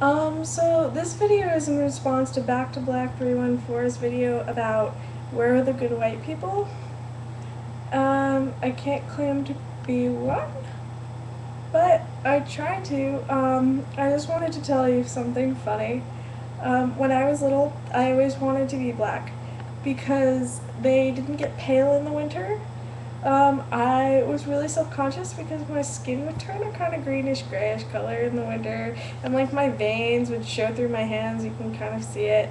So this video is in response to Back to Black 314's video about where are the good white people. I can't claim to be one, but I try to. I just wanted to tell you something funny. When I was little, I always wanted to be black because they didn't get pale in the winter. I was really self-conscious because my skin would turn a kind of greenish grayish color in the winter, and like my veins would show through my hands, you can kind of see it.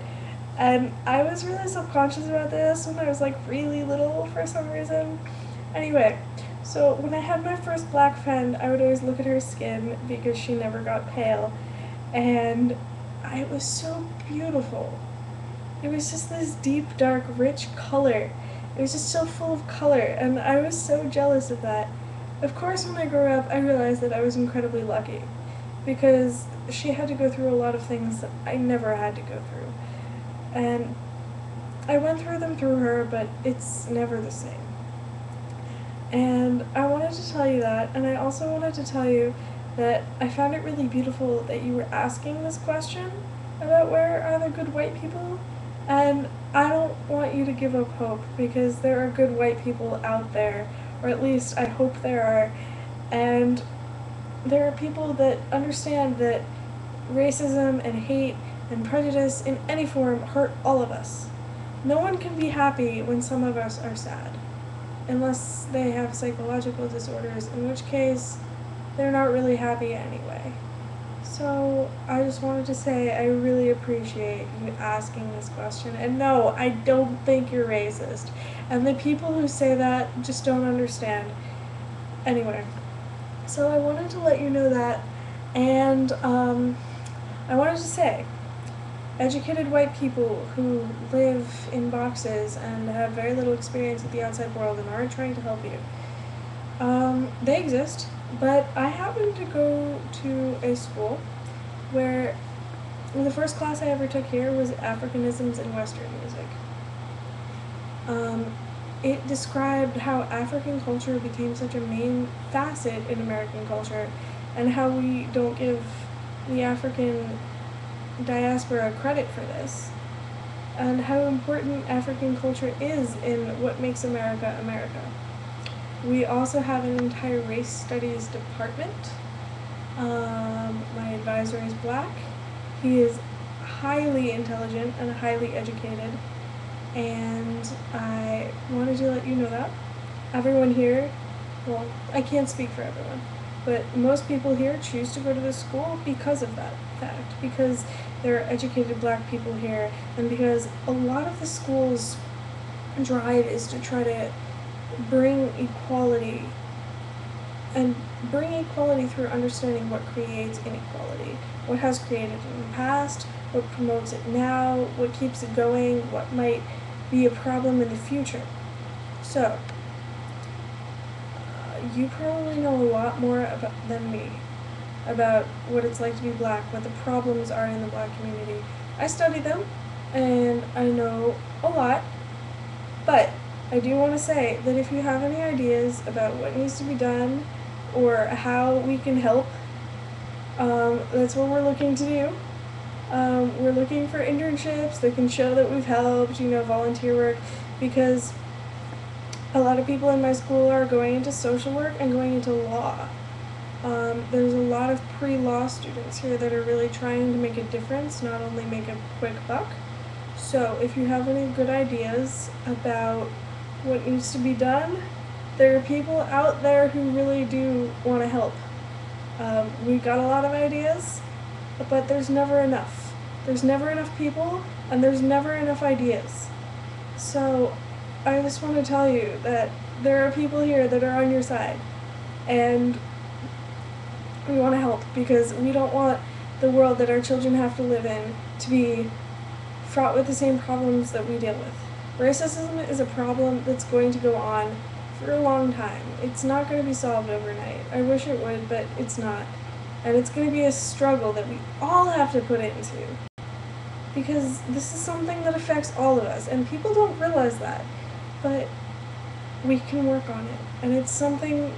And I was really self-conscious about this when I was like really little for some reason. Anyway, so when I had my first black friend, I would always look at her skin because she never got pale, and it was so beautiful. It was just this deep, dark, rich color. It was just so full of color, and I was so jealous of that. Of course, when I grew up, I realized that I was incredibly lucky, because she had to go through a lot of things that I never had to go through. And I went through them through her, but it's never the same. And I wanted to tell you that, and I also wanted to tell you that I found it really beautiful that you were asking this question about where are the good white people. And I don't want you to give up hope, because there are good white people out there, or at least I hope there are, and there are people that understand that racism and hate and prejudice in any form hurt all of us. No one can be happy when some of us are sad, unless they have psychological disorders, in which case they're not really happy anyway. So I just wanted to say I really appreciate you asking this question. And no, I don't think you're racist. And the people who say that just don't understand. Anyway, so I wanted to let you know that. And I wanted to say, educated white people who live in boxes and have very little experience with the outside world and aren't trying to help you, they exist. But I happened to go to a school where the first class I ever took here was Africanisms in Western music. It described how African culture became such a main facet in American culture, and how we don't give the African diaspora credit for this, and how important African culture is in what makes America America. We also have an entire race studies department. My advisor is black. He is highly intelligent and highly educated, and I wanted to let you know that. Everyone here, well, I can't speak for everyone, but most people here choose to go to this school because of that fact, because there are educated black people here, and because a lot of the school's drive is to try to bring equality, and bring equality through understanding what creates inequality, what has created it in the past, what promotes it now, what keeps it going, what might be a problem in the future. So, you probably know a lot more than me about what it's like to be black, what the problems are in the black community. I study them, and I know a lot, but I do want to say that if you have any ideas about what needs to be done or how we can help, that's what we're looking to do. We're looking for internships that can show that we've helped, volunteer work, because a lot of people in my school are going into social work and going into law. There's a lot of pre-law students here that are really trying to make a difference, not only make a quick buck. So if you have any good ideas about what needs to be done, there are people out there who really do want to help. We've got a lot of ideas, but there's never enough. There's never enough people, and there's never enough ideas. So I just want to tell you that there are people here that are on your side, and we want to help, because we don't want the world that our children have to live in to be fraught with the same problems that we deal with. Racism is a problem that's going to go on for a long time. It's not going to be solved overnight. I wish it would, but it's not. And it's going to be a struggle that we all have to put into, because this is something that affects all of us, and people don't realize that, but we can work on it. And it's something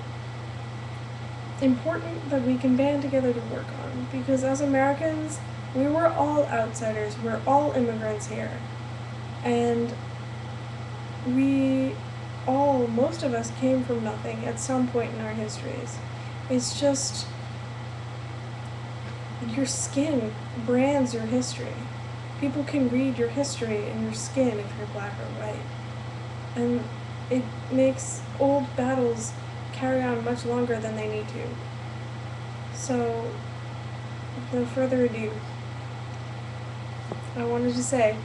important that we can band together to work on, because as Americans, we were all outsiders, we're all immigrants here, and most of us came from nothing at some point in our histories. It's just, your skin brands your history. People can read your history in your skin if you're black or white. And it makes old battles carry on much longer than they need to. So, with no further ado, I wanted to say,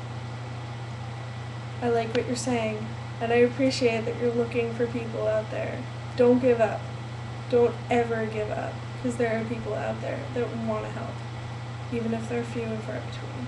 I like what you're saying, and I appreciate that you're looking for people out there. Don't give up. Don't ever give up, because there are people out there that want to help, even if they're few and far between.